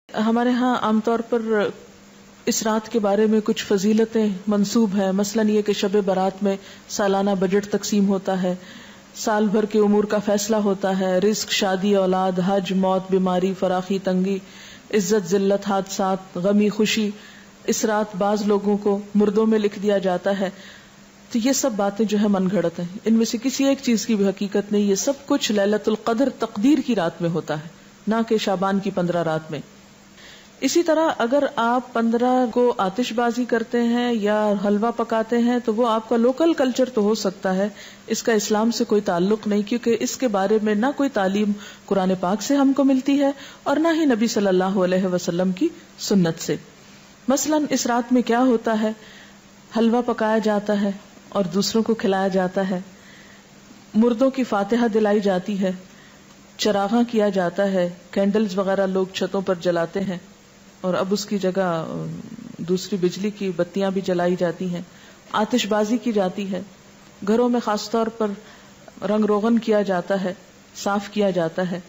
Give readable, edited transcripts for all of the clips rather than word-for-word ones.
ہمارے ہاں عام طور پر اس رات کے بارے میں کچھ فضیلتیں منسوب ہیں، مثلاً یہ کہ شب برات میں سالانہ بجٹ تقسیم ہوتا ہے، سال بھر کے امور کا فیصلہ ہوتا ہے، رزق، شادی، اولاد، حج، موت، بیماری، فراخی، تنگی، عزت، ذلت، حادثات، غمی، خوشی۔ اس رات بعض لوگوں کو مردوں میں لکھ دیا جاتا ہے۔ تو یہ سب باتیں جو ہے من گھڑت ہیں، ان میں سے کسی ایک چیز کی بھی حقیقت نہیں۔ یہ سب کچھ لیلۃ القدر تقدیر کی رات میں ہوتا ہے، نہ کہ شعبان کی 15 رات میں۔ اسی طرح اگر آپ 15 کو آتش بازی کرتے ہیں یا حلوہ پکاتے ہیں تو وہ آپ کا لوکل کلچر تو ہو سکتا ہے، اس کا اسلام سے کوئی تعلق نہیں، کیونکہ اس کے بارے میں نہ کوئی تعلیم قرآن پاک سے ہم کو ملتی ہے اور نہ ہی نبی صلی اللہ علیہ وسلم کی سنت سے۔ مثلاً اس رات میں کیا ہوتا ہے؟ حلوہ پکایا جاتا ہے اور دوسروں کو کھلایا جاتا ہے، مردوں کی فاتحہ دلائی جاتی ہے، چراغاں کیا جاتا ہے، کینڈلز وغیرہ لوگ چھتوں پر جلاتے ہیں، اور اب اس کی جگہ دوسری بجلی کی بتیاں بھی جلائی جاتی ہیں، آتش بازی کی جاتی ہے، گھروں میں خاص طور پر رنگ روغن کیا جاتا ہے، صاف کیا جاتا ہے۔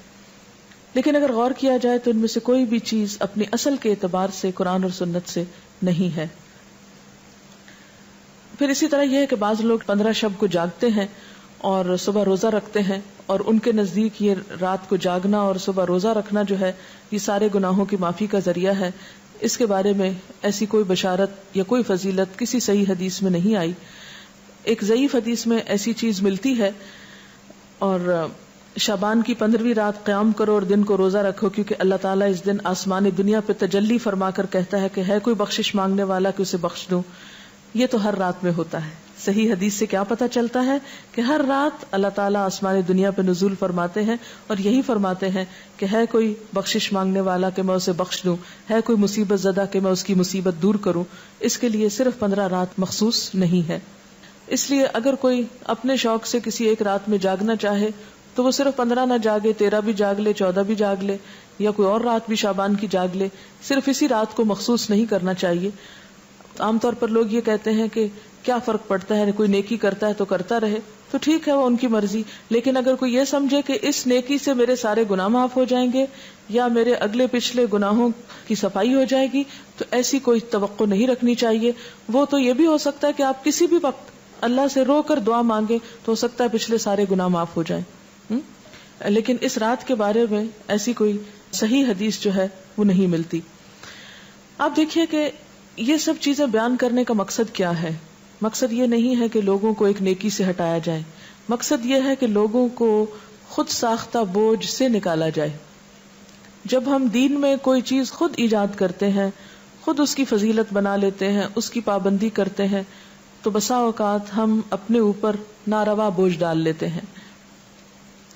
لیکن اگر غور کیا جائے تو ان میں سے کوئی بھی چیز اپنی اصل کے اعتبار سے قرآن اور سنت سے نہیں ہے۔ پھر اسی طرح یہ ہے کہ بعض لوگ 15 شب کو جاگتے ہیں اور صبح روزہ رکھتے ہیں، اور ان کے نزدیک یہ رات کو جاگنا اور صبح روزہ رکھنا جو ہے یہ سارے گناہوں کی معافی کا ذریعہ ہے۔ اس کے بارے میں ایسی کوئی بشارت یا کوئی فضیلت کسی صحیح حدیث میں نہیں آئی۔ ایک ضعیف حدیث میں ایسی چیز ملتی ہے، اور شعبان کی 15ویں رات قیام کرو اور دن کو روزہ رکھو، کیونکہ اللہ تعالیٰ اس دن آسمان دنیا پہ تجلی فرما کر کہتا ہے کہ ہے کوئی بخشش مانگنے والا کہ اسے بخش دوں۔ یہ تو ہر رات میں ہوتا ہے۔ صحیح حدیث سے کیا پتہ چلتا ہے کہ ہر رات اللہ تعالیٰ آسمان دنیا پہ نزول فرماتے ہیں اور یہی فرماتے ہیں کہ ہے کوئی بخشش مانگنے والا کہ میں اسے بخش دوں، ہے کوئی مصیبت زدہ کہ میں اس کی مصیبت دور کروں۔ اس کے لیے صرف 15 رات مخصوص نہیں ہے۔ اس لیے اگر کوئی اپنے شوق سے کسی ایک رات میں جاگنا چاہے تو وہ صرف 15 نہ جاگے، 13 بھی جاگ لے، 14 بھی جاگ لے، یا کوئی اور رات بھی شعبان کی جاگ لے، صرف اسی رات کو مخصوص نہیں کرنا چاہیے۔ عام طور پر لوگ یہ کہتے ہیں کہ کیا فرق پڑتا ہے، کوئی نیکی کرتا ہے تو کرتا رہے، تو ٹھیک ہے، وہ ان کی مرضی۔ لیکن اگر کوئی یہ سمجھے کہ اس نیکی سے میرے سارے گناہ معاف ہو جائیں گے یا میرے اگلے پچھلے گناہوں کی صفائی ہو جائے گی، تو ایسی کوئی توقع نہیں رکھنی چاہیے۔ وہ تو یہ بھی ہو سکتا ہے کہ آپ کسی بھی وقت اللہ سے رو کر دعا مانگے تو ہو سکتا ہے پچھلے سارے گناہ معاف ہو جائیں۔ لیکن اس رات کے بارے میں ایسی کوئی صحیح حدیث جو ہے وہ نہیں ملتی۔ آپ دیکھیے کہ یہ سب چیزیں بیان کرنے کا مقصد کیا ہے؟ مقصد یہ نہیں ہے کہ لوگوں کو ایک نیکی سے ہٹایا جائے، مقصد یہ ہے کہ لوگوں کو خود ساختہ بوجھ سے نکالا جائے۔ جب ہم دین میں کوئی چیز خود ایجاد کرتے ہیں، خود اس کی فضیلت بنا لیتے ہیں، اس کی پابندی کرتے ہیں، تو بسا اوقات ہم اپنے اوپر ناروا بوجھ ڈال لیتے ہیں۔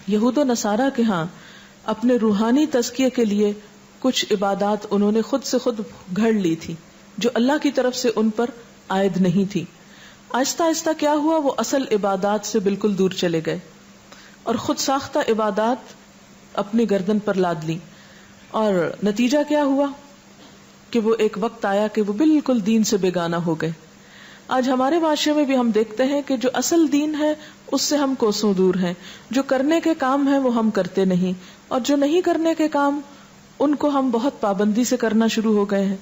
یہود و نصارہ کے ہاں اپنے روحانی تزکیے کے لیے کچھ عبادات انہوں نے خود سے خود گھڑ لی تھی جو اللہ کی طرف سے ان پر عائد نہیں تھی۔ آہستہ آہستہ کیا ہوا، وہ اصل عبادات سے بالکل دور چلے گئے اور خود ساختہ عبادات اپنی گردن پر لاد لی، اور نتیجہ کیا ہوا کہ وہ ایک وقت آیا کہ وہ بالکل دین سے بیگانہ ہو گئے۔ آج ہمارے معاشرے میں بھی ہم دیکھتے ہیں کہ جو اصل دین ہے اس سے ہم کوسوں دور ہیں، جو کرنے کے کام ہیں وہ ہم کرتے نہیں، اور جو نہیں کرنے کے کام ان کو ہم بہت پابندی سے کرنا شروع ہو گئے ہیں۔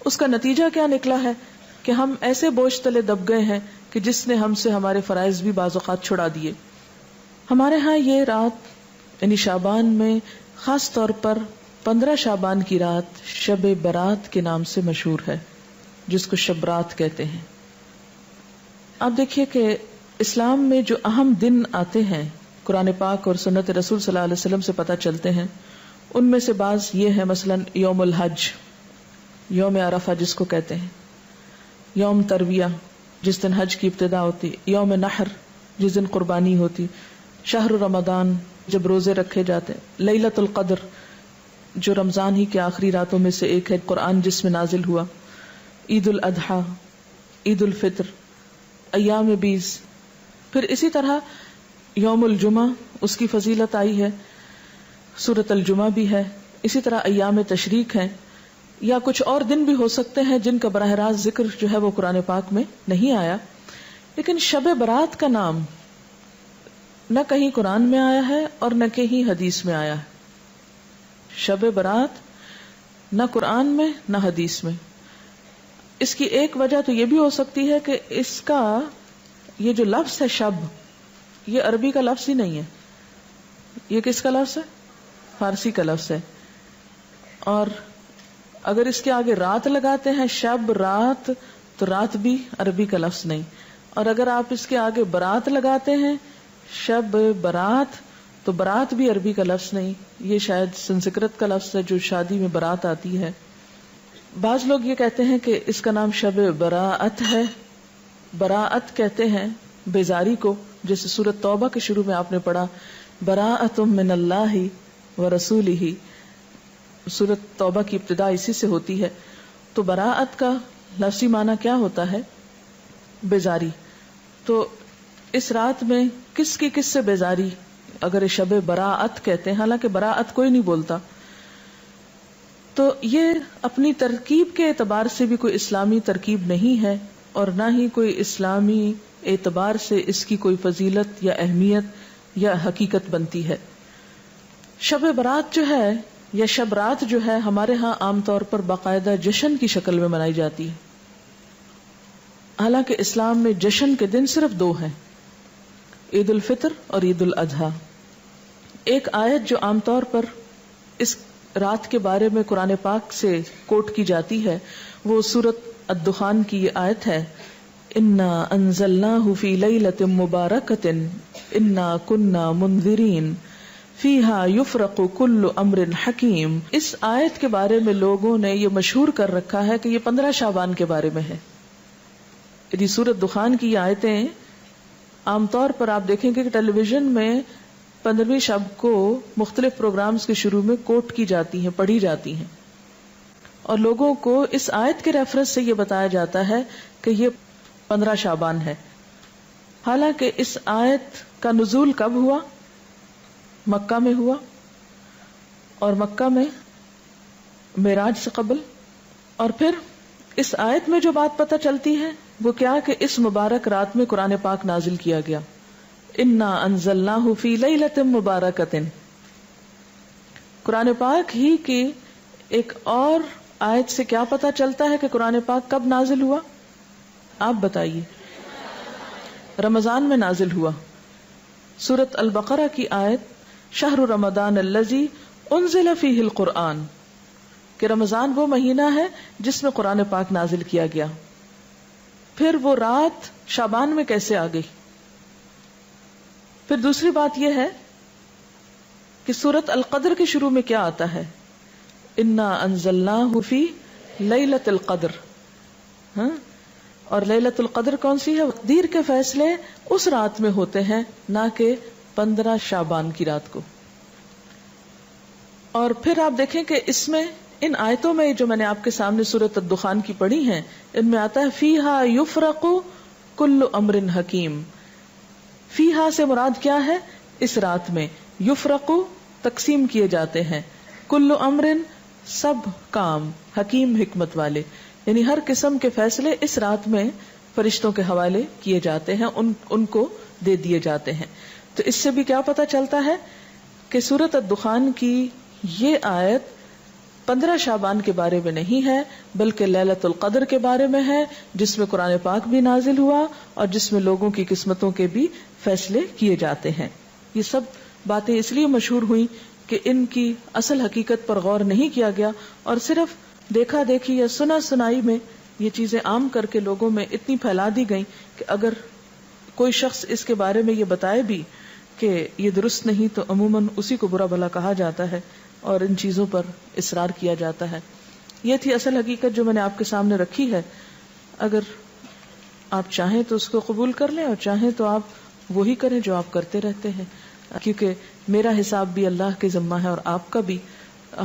اس کا نتیجہ کیا نکلا ہے کہ ہم ایسے بوجھ تلے دب گئے ہیں کہ جس نے ہم سے ہمارے فرائض بھی بعض اوقات چھڑا دیے۔ ہمارے ہاں یہ رات یعنی شعبان میں خاص طور پر 15 شعبان کی رات شب برات کے نام سے مشہور ہے، جس کو شب رات کہتے ہیں۔ آپ دیکھیے کہ اسلام میں جو اہم دن آتے ہیں قرآن پاک اور سنت رسول صلی اللہ علیہ وسلم سے پتہ چلتے ہیں، ان میں سے بعض یہ ہے، مثلا یوم الحج، یوم عرفہ جس کو کہتے ہیں، یوم ترویہ جس دن حج کی ابتدا ہوتی، یوم نحر جس دن قربانی ہوتی، شہر رمضان جب روزے رکھے جاتے، لیلۃ القدر جو رمضان ہی کے آخری راتوں میں سے ایک ہے، قرآن جس میں نازل ہوا، عید الاضحیٰ، عید الفطر، ایام بیز۔ پھر اسی طرح یوم الجمعہ، اس کی فضیلت آئی ہے، سورۃ الجمعہ بھی ہے، اسی طرح ایام تشریق ہیں، یا کچھ اور دن بھی ہو سکتے ہیں جن کا براہ راست ذکر جو ہے وہ قرآن پاک میں نہیں آیا۔ لیکن شب برات کا نام نہ کہیں قرآن میں آیا ہے اور نہ کہیں حدیث میں آیا ہے۔ شب برات نہ قرآن میں نہ حدیث میں. اس کی ایک وجہ تو یہ بھی ہو سکتی ہے کہ اس کا یہ جو لفظ ہے شب، یہ عربی کا لفظ ہی نہیں ہے. یہ کس کا لفظ ہے؟ فارسی کا لفظ ہے. اور اگر اس کے آگے رات لگاتے ہیں، شب رات، تو رات بھی عربی کا لفظ نہیں. اور اگر آپ اس کے آگے برات لگاتے ہیں، شب برات، تو برات بھی عربی کا لفظ نہیں. یہ شاید سنسکرت کا لفظ ہے جو شادی میں برات آتی ہے. بعض لوگ یہ کہتے ہیں کہ اس کا نام شب براءت ہے. براءت کہتے ہیں بیزاری کو، جیسے سورۃ توبہ کے شروع میں آپ نے پڑھا براءۃ من اللہ ورسولہ. سورۃ توبہ کی ابتدا اسی سے ہوتی ہے. تو براءت کا لفظی معنی کیا ہوتا ہے؟ بیزاری. تو اس رات میں کس کی کس سے بیزاری اگر شب براءت کہتے ہیں، حالانکہ براءت کوئی نہیں بولتا. تو یہ اپنی ترکیب کے اعتبار سے بھی کوئی اسلامی ترکیب نہیں ہے، اور نہ ہی کوئی اسلامی اعتبار سے اس کی کوئی فضیلت یا اہمیت یا حقیقت بنتی ہے. شب برات جو ہے یا شب رات جو ہے، ہمارے ہاں عام طور پر باقاعدہ جشن کی شکل میں منائی جاتی ہے. حالانکہ اسلام میں جشن کے دن صرف دو ہیں، عید الفطر اور عید الاضحیٰ. ایک آیت جو عام طور پر اس رات کے بارے میں قرآن پاک سے کوٹ کی جاتی ہے، وہ سورۃ الدخان کی یہ آیت ہے، انا انزلناہ فی لیلۃ مبارکۃ انا کنا منذرین فیہا یفرق کل امر حکیم. اس آیت کے بارے میں لوگوں نے یہ مشہور کر رکھا ہے کہ یہ 15 شعبان کے بارے میں ہے. یعنی سورۃ دخان کی یہ آیتیں عام طور پر آپ دیکھیں گے کہ ٹیلی ویژن میں 15ویں شب کو مختلف پروگرامز کے شروع میں کوٹ کی جاتی ہیں، پڑھی جاتی ہیں، اور لوگوں کو اس آیت کے ریفرنس سے یہ بتایا جاتا ہے کہ یہ 15 شعبان ہے. حالانکہ اس آیت کا نزول کب ہوا؟ مکہ میں ہوا، اور مکہ میں معراج سے قبل. اور پھر اس آیت میں جو بات پتہ چلتی ہے وہ کیا کہ اس مبارک رات میں قرآن پاک نازل کیا گیا، انا انزلناہ فی لیلۃ مبارکۃ. قرآن پاک ہی کی ایک اور آیت سے کیا پتہ چلتا ہے کہ قرآن پاک کب نازل ہوا؟ آپ بتائیے. رمضان میں نازل ہوا. سورۃ البقرہ کی آیت شہر رمضان الذی انزل فیہ القرآن، کہ رمضان وہ مہینہ ہے جس میں قرآن پاک نازل کیا گیا. پھر وہ رات شعبان میں کیسے آ گئی؟ پھر دوسری بات یہ ہے کہ سورۃ القدر کے شروع میں کیا آتا ہے؟ انا انزلناہ فی لیلۃ القدر. اور لیلۃ القدر کون سی ہے؟ تقدیر کے فیصلے اس رات میں ہوتے ہیں، نہ کہ 15 شعبان کی رات کو. اور پھر آپ دیکھیں کہ اس میں ان آیتوں میں جو میں نے آپ کے سامنے سورۃ الدخان کی پڑھی ہیں، ان میں آتا ہے فیہا یفرق کل امر حکیم. فیہا سے مراد کیا ہے؟ اس رات میں یفرق تقسیم کیے جاتے ہیں، کل امر سب کام، حکیم حکمت والے، یعنی ہر قسم کے فیصلے اس رات میں فرشتوں کے حوالے کیے جاتے ہیں، ان کو دے دیے جاتے ہیں. تو اس سے بھی کیا پتہ چلتا ہے کہ سورۃ الدخان کی یہ آیت 15 شعبان کے بارے میں نہیں ہے، بلکہ لیلۃ القدر کے بارے میں ہے، جس میں قرآن پاک بھی نازل ہوا اور جس میں لوگوں کی قسمتوں کے بھی فیصلے کیے جاتے ہیں. یہ سب باتیں اس لیے مشہور ہوئی کہ ان کی اصل حقیقت پر غور نہیں کیا گیا، اور صرف دیکھا دیکھی یا سنا سنائی میں یہ چیزیں عام کر کے لوگوں میں اتنی پھیلا دی گئیں کہ اگر کوئی شخص اس کے بارے میں یہ بتائے بھی کہ یہ درست نہیں تو عموماً اسی کو برا بھلا کہا جاتا ہے اور ان چیزوں پر اصرار کیا جاتا ہے. یہ تھی اصل حقیقت جو میں نے آپ کے سامنے رکھی ہے. اگر آپ چاہیں تو اس کو قبول کر لیں، اور چاہیں تو آپ وہی کریں جو آپ کرتے رہتے ہیں، کیونکہ میرا حساب بھی اللہ کے ذمہ ہے اور آپ کا بھی.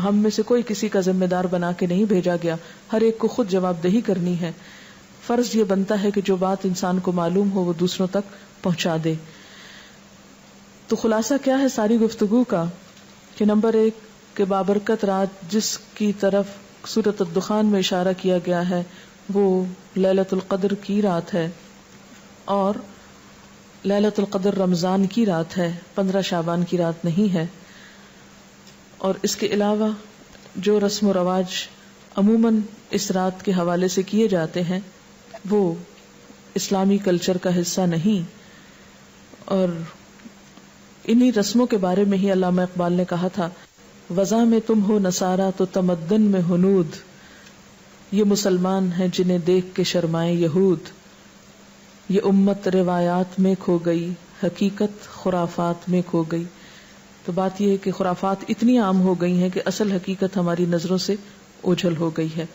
ہم میں سے کوئی کسی کا ذمہ دار بنا کے نہیں بھیجا گیا، ہر ایک کو خود جواب دہی کرنی ہے. فرض یہ بنتا ہے کہ جو بات انسان کو معلوم ہو وہ دوسروں تک پہنچا دے. تو خلاصہ کیا ہے ساری گفتگو کا کہ نمبر 1 کہ بابرکت رات جس کی طرف سورۃ الدخان میں اشارہ کیا گیا ہے وہ لیلۃ القدر کی رات ہے، اور لیلۃ القدر رمضان کی رات ہے، 15 شعبان کی رات نہیں ہے. اور اس کے علاوہ جو رسم و رواج عموماً اس رات کے حوالے سے کیے جاتے ہیں وہ اسلامی کلچر کا حصہ نہیں. اور انہی رسموں کے بارے میں ہی علامہ اقبال نے کہا تھا وضع میں تم ہو نصارہ تو تمدن میں ہنود، یہ مسلمان ہیں جنہیں دیکھ کے شرمائے یہود، یہ امت روایات میں کھو گئی حقیقت خرافات میں کھو گئی. تو بات یہ ہے کہ خرافات اتنی عام ہو گئی ہیں کہ اصل حقیقت ہماری نظروں سے اوجھل ہو گئی ہے.